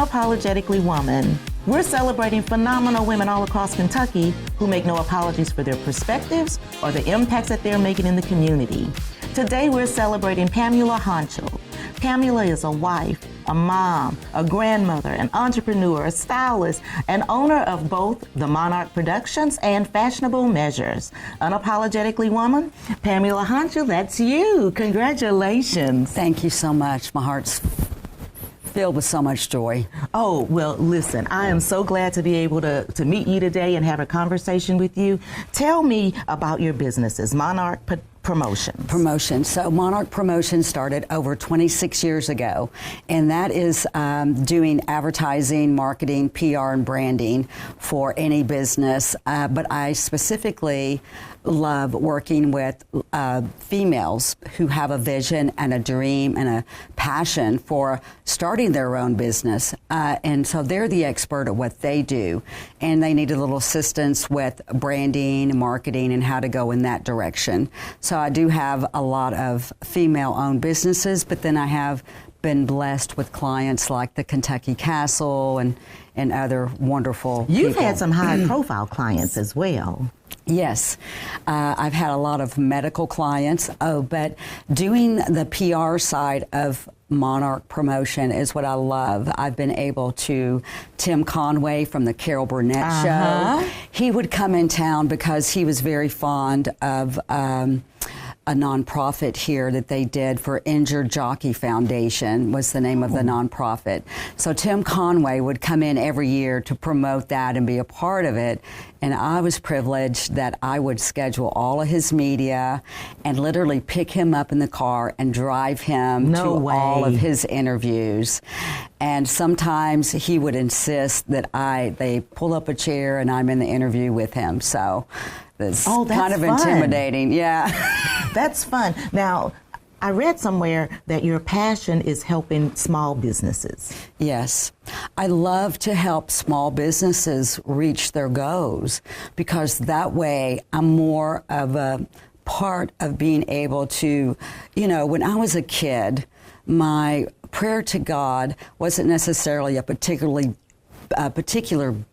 Unapologetically Woman. We're celebrating phenomenal women all across Kentucky who make no apologies for their perspectives or the impacts that they're making in the community. Today we're celebrating Pamula Honchell. Pamula is a wife, a mom, a grandmother, an entrepreneur, a stylist, and owner of both the Monarch Productions and Fashionable Measures. Unapologetically Woman, Pamula Honchell, that's you. Congratulations. Thank you so much. My heart's filled with so much joy. Oh, well, listen, I am so glad to be able to meet you today and have a conversation with you. Tell me about your businesses, Monarch Promotions. So Monarch Promotions started over 26 years ago, and that is doing advertising, marketing, PR, and branding for any business. But I specifically love working with females who have a vision and a dream and a passion for starting their own business. And so they're the expert at what they do, and they need a little assistance with branding, marketing, and how to go in that direction. So I do have a lot of female-owned businesses, but then I have been blessed with clients like the Kentucky Castle and other wonderful You've people. had some high-profile clients as well. Yes, I've had a lot of medical clients, but doing the PR side of Monarch Promotion is what I love. I've been able to, Tim Conway from the Carol Burnett Show, he would come in town because he was very fond of a nonprofit here that they did for Injured Jockey Foundation was the name of the nonprofit. So Tim Conway would come in every year to promote that and be a part of it. And I was privileged that I would schedule all of his media and literally pick him up in the car and drive him to all of his interviews. And sometimes he would insist that they pull up a chair and I'm in the interview with him. So it's kind of intimidating. Yeah. That's fun. Now, I read somewhere that your passion is helping small businesses. Yes. I love to help small businesses reach their goals because that way I'm more of a part of being able to, you know, when I was a kid, my prayer to God wasn't necessarily a particular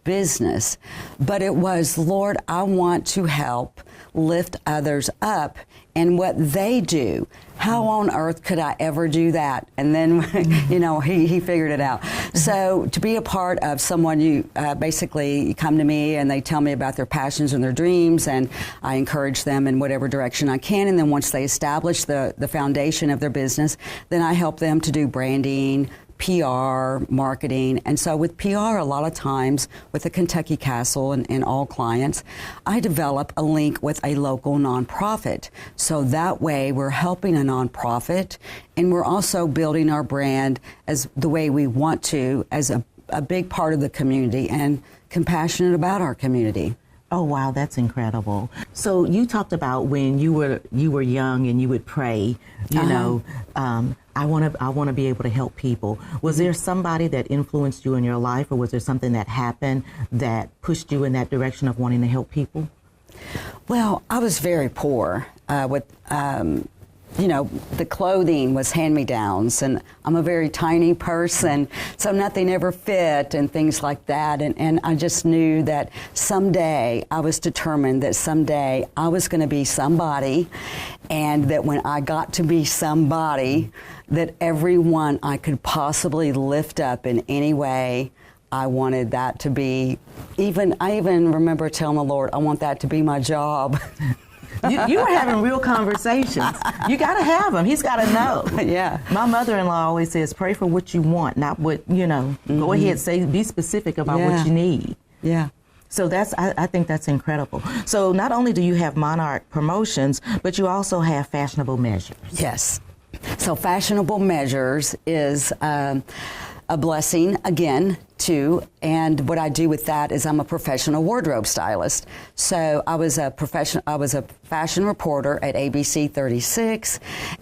business, but it was, Lord, I want to help lift others up and what they do. How on earth could I ever do that? And then, you know, he figured it out. So to be a part of someone, you basically come to me and they tell me about their passions and their dreams, and I encourage them in whatever direction I can. And then once they establish the foundation of their business, then I help them to do branding, PR, marketing. And so with PR, a lot of times with the Kentucky Castle and all clients, I develop a link with a local nonprofit. So that way we're helping a nonprofit and we're also building our brand as the way we want to as a big part of the community and compassionate about our community. Oh, wow, that's incredible. So you talked about when you were young and you would pray, you know, I want to be able to help people. Was there somebody that influenced you in your life, or was there something that happened that pushed you in that direction of wanting to help people? Well, I was very poor with you know, the clothing was hand-me-downs, and I'm a very tiny person, so nothing ever fit and things like that. And I just knew that someday, I was determined that someday I was going to be somebody, and that when I got to be somebody, that everyone I could possibly lift up in any way, I wanted that to be, I even remember telling the Lord, I want that to be my job. You were having real conversations. You got to have them. He's got to know. Yeah. My mother-in-law always says, pray for what you want, not what, you know, go ahead, be specific about what you need. Yeah. So I think that's incredible. So not only do you have Monarch Promotions, but you also have Fashionable Measures. Yes. So Fashionable Measures is a blessing, again, too, and what I do with that is I'm a professional wardrobe stylist. So I was a fashion reporter at ABC 36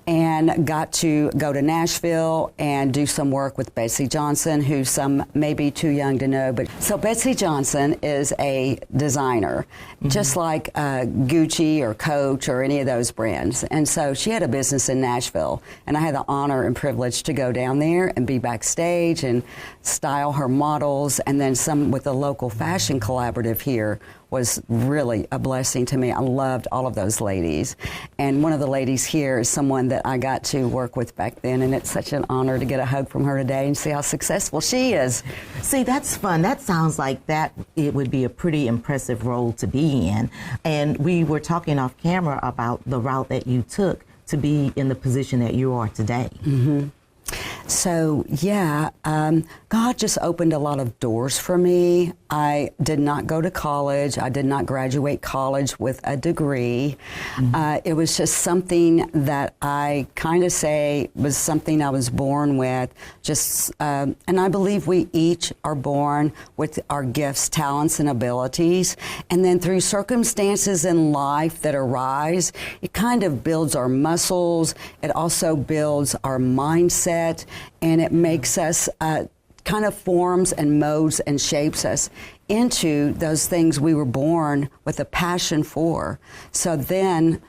and got to go to Nashville and do some work with Betsy Johnson, who some may be too young to know. But so Betsy Johnson is a designer, just like Gucci or Coach or any of those brands. And so she had a business in Nashville, and I had the honor and privilege to go down there and be backstage and style her models, and then some with the local fashion collaborative here was really a blessing to me. I loved all of those ladies. And one of the ladies here is someone that I got to work with back then, and it's such an honor to get a hug from her today and see how successful she is. See, that's fun. That sounds like it would be a pretty impressive role to be in. And we were talking off camera about the route that you took to be in the position that you are today. Mm-hmm. So, yeah, God just opened a lot of doors for me. I did not go to college. I did not graduate college with a degree. It was just something that I kind of say was something I was born with. And I believe we each are born with our gifts, talents, and abilities. And then through circumstances in life that arise, it kind of builds our muscles. It also builds our mindset. And it makes us, kind of forms and molds and shapes us into those things we were born with a passion for. So then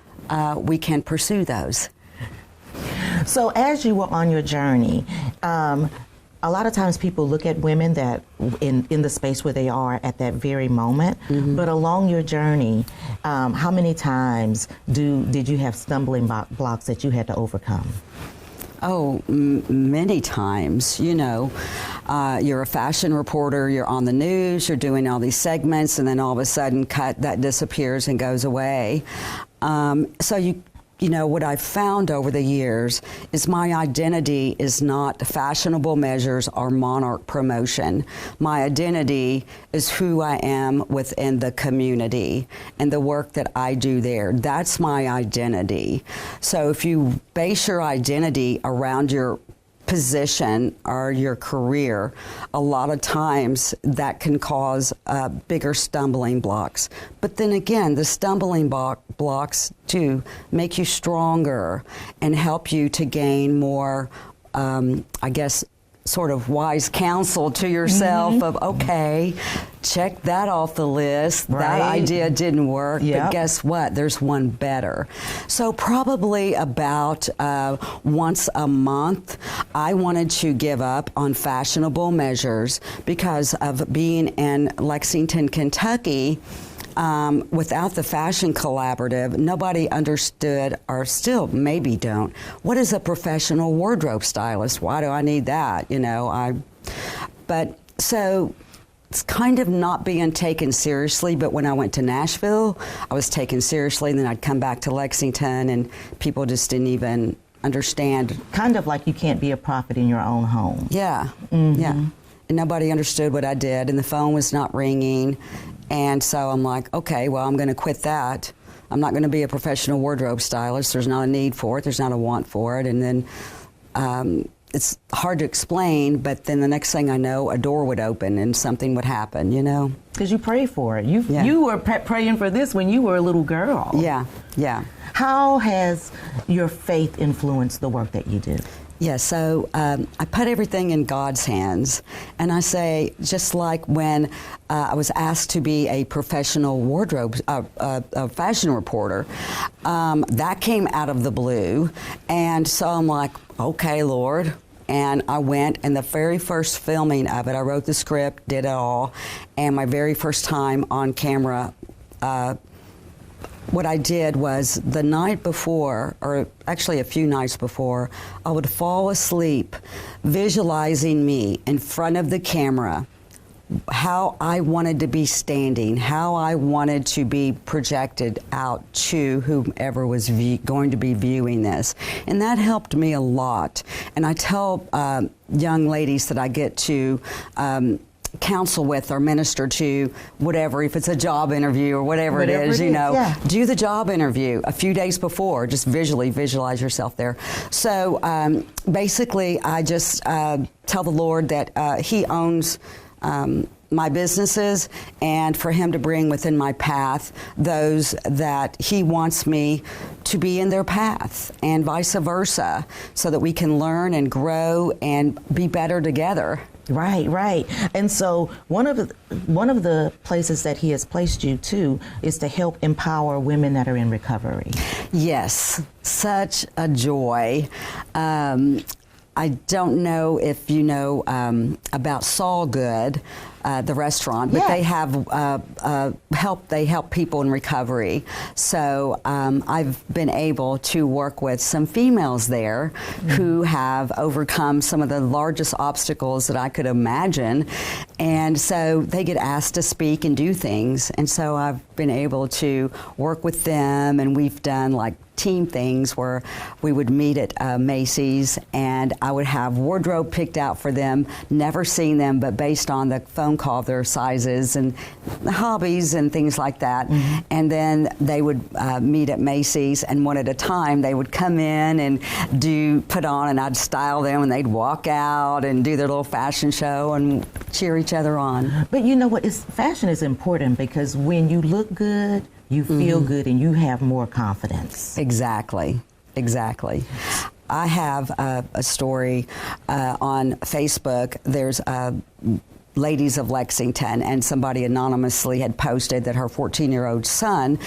we can pursue those. So as you were on your journey, a lot of times people look at women that in the space where they are at that very moment, but along your journey, how many times did you have stumbling blocks that you had to overcome? Oh, many times. You know, you're a fashion reporter, you're on the news, you're doing all these segments, and then all of a sudden, that disappears and goes away. So you know, what I've found over the years is my identity is not Fashionable Measures or Monarch promotion. My identity is who I am within the community and the work that I do there. That's my identity. So if you base your identity around your position or your career, a lot of times that can cause bigger stumbling blocks. But then again, the stumbling blocks too make you stronger and help you to gain more, I guess, sort of wise counsel to yourself of, okay, check that off the list. Right. That idea didn't work, but guess what? There's one better. So probably about once a month, I wanted to give up on Fashionable Measures because of being in Lexington, Kentucky. Without the Fashion Collaborative, nobody understood, or still maybe don't, what is a professional wardrobe stylist? Why do I need that? You know, but so it's kind of not being taken seriously, but when I went to Nashville, I was taken seriously, and then I'd come back to Lexington, and people just didn't even understand. Kind of like you can't be a prophet in your own home. Yeah, yeah. And nobody understood what I did, and the phone was not ringing. And so I'm like, okay, well, I'm going to quit that. I'm not going to be a professional wardrobe stylist. There's not a need for it. There's not a want for it. And then it's hard to explain, but then the next thing I know, a door would open and something would happen, you know? Because you prayed for it. You were praying for this when you were a little girl. Yeah, yeah. How has your faith influenced the work that you do? Yeah, so I put everything in God's hands, and I say, just like when I was asked to be a professional wardrobe, a fashion reporter, that came out of the blue, and so I'm like, okay, Lord. And I went, and the very first filming of it, I wrote the script, did it all, and my very first time on camera, what I did was the night before, or actually a few nights before, I would fall asleep visualizing me in front of the camera, how I wanted to be standing, how I wanted to be projected out to whomever was going to be viewing this. And that helped me a lot. And I tell young ladies that I get to counsel with or minister to, whatever, if it's a job interview or whatever it is, you know, do the job interview a few days before. Just visualize yourself there. So basically, I just tell the Lord that He owns my businesses, and for him to bring within my path those that he wants me to be in their path, and vice versa, so that we can learn and grow and be better together. Right, right. And so one of the places that he has placed you too is to help empower women that are in recovery. Yes, such a joy. I don't know if you know about Saul Good, the restaurant, but yes. they have they help people in recovery. So I've been able to work with some females there who have overcome some of the largest obstacles that I could imagine. And so they get asked to speak and do things. And so I've been able to work with them, and we've done like team things where we would meet at Macy's, and I would have wardrobe picked out for them, never seen them, but based on the phone call, their sizes and hobbies and things like that. And then they would meet at Macy's, and one at a time they would come in and put on, and I'd style them, and they'd walk out and do their little fashion show and cheer each other on. But you know what? Fashion is important, because when you look good, you feel good, and you have more confidence. Exactly, exactly. I have a story on Facebook. There's Ladies of Lexington, and somebody anonymously had posted that her 14-year-old son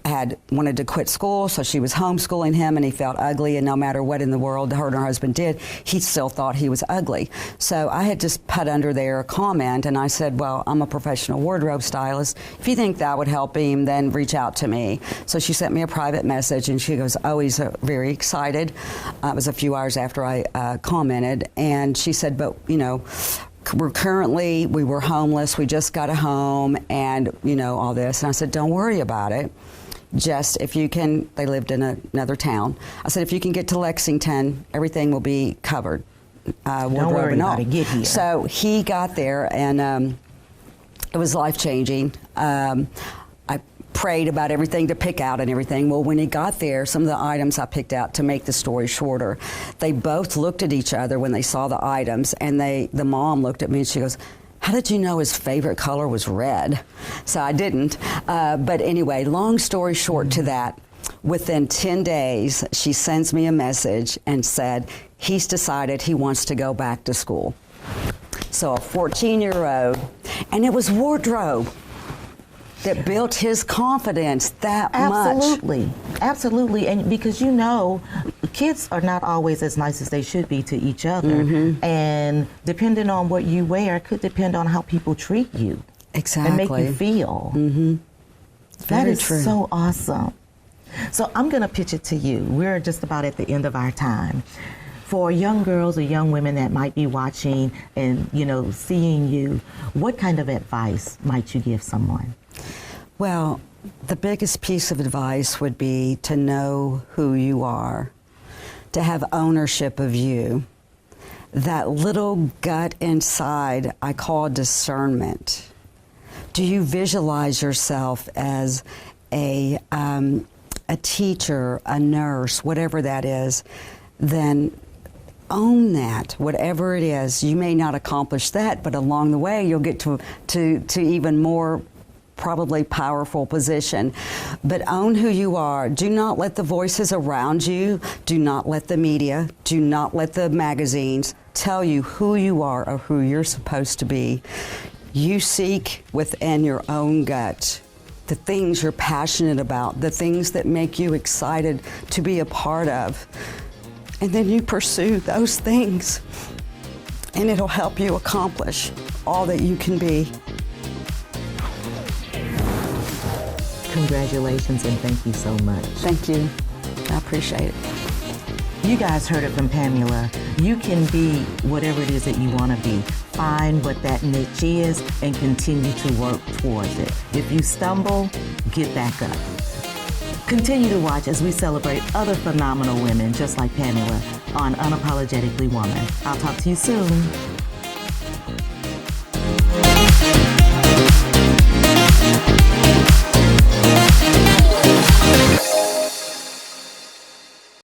had wanted to quit school, so she was homeschooling him, and he felt ugly, and no matter what in the world her and her husband did, he still thought he was ugly. So I had just put under there a comment, and I said, well, I'm a professional wardrobe stylist. If you think that would help him, then reach out to me. So she sent me a private message, and she goes, oh, he's very excited. It was a few hours after I commented, and she said, but, you know, we were homeless, we just got a home, and, you know, all this. And I said, don't worry about it. Just if you can, they lived in another town. I said, if you can get to Lexington, everything will be covered. Don't worry about it, get here. So he got there, and it was life-changing. I prayed about everything to pick out and everything. Well, when he got there, some of the items I picked out, to make the story shorter, they both looked at each other when they saw the items, and the mom looked at me and she goes, how did you know his favorite color was red? So I didn't. But anyway, long story short to that, within 10 days, she sends me a message and said, he's decided he wants to go back to school. So a 14-year-old, and it was wardrobe that built his confidence that much. Absolutely, absolutely. And because, you know, kids are not always as nice as they should be to each other. And depending on what you wear could depend on how people treat you. Exactly. And make you feel. That is true. So awesome. So I'm going to pitch it to you. We're just about at the end of our time. For young girls or young women that might be watching and, you know, seeing you, what kind of advice might you give someone? Well, the biggest piece of advice would be to know who you are, to have ownership of you. That little gut inside I call discernment. Do you visualize yourself as a teacher, a nurse, whatever that is? Then own that, whatever it is. You may not accomplish that, but along the way you'll get to even more probably powerful position. But own who you are. Do not let the voices around you, do not let the media, do not let the magazines tell you who you are or who you're supposed to be. You seek within your own gut the things you're passionate about, the things that make you excited to be a part of. And then you pursue those things, and it'll help you accomplish all that you can be. Congratulations, and thank you so much. Thank you. I appreciate it. You guys heard it from Pamula. You can be whatever it is that you want to be. Find what that niche is and continue to work towards it. If you stumble, get back up. Continue to watch as we celebrate other phenomenal women just like Pamula on Unapologetically Woman. I'll talk to you soon.